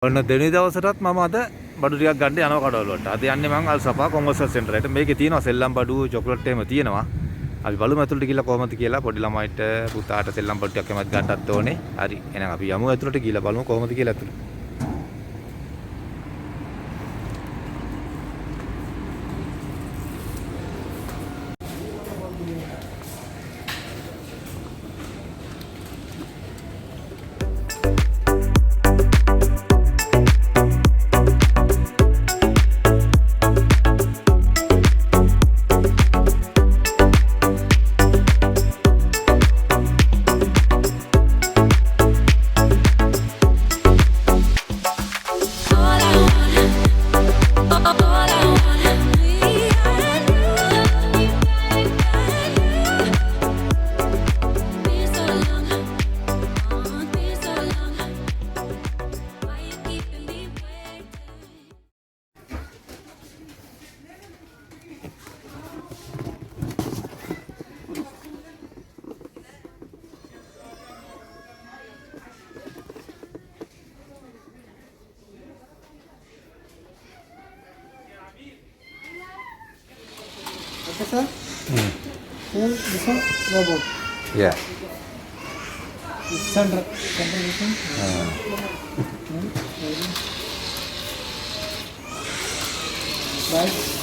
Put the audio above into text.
ඔන්න දෙවෙනි දවසටත් මම අද බඩු ටිකක් ගන්න යනවා කඩවල වලට. අද යන්නේ මම අල්සපා කොමර්ෂල් සෙන්ටර් එකට. මේකේ තියෙනවා සෙල්ලම් බඩු, චොක්ලට් එහෙම තියෙනවා. අපි බලමු ඇතුළට ගිහලා කොහොමද කියලා. පොඩි ළමයිට පුතාට සෙල්ලම් බඩු ටිකක් එමත් ගන්නත් ඕනේ. හරි. එහෙනම් අපි යමු ඇතුළට ගිහලා බලමු කොහොමද කියලා ඇතුළට. Okay, sir. Then this one robot. Yeah. This center this one. Right.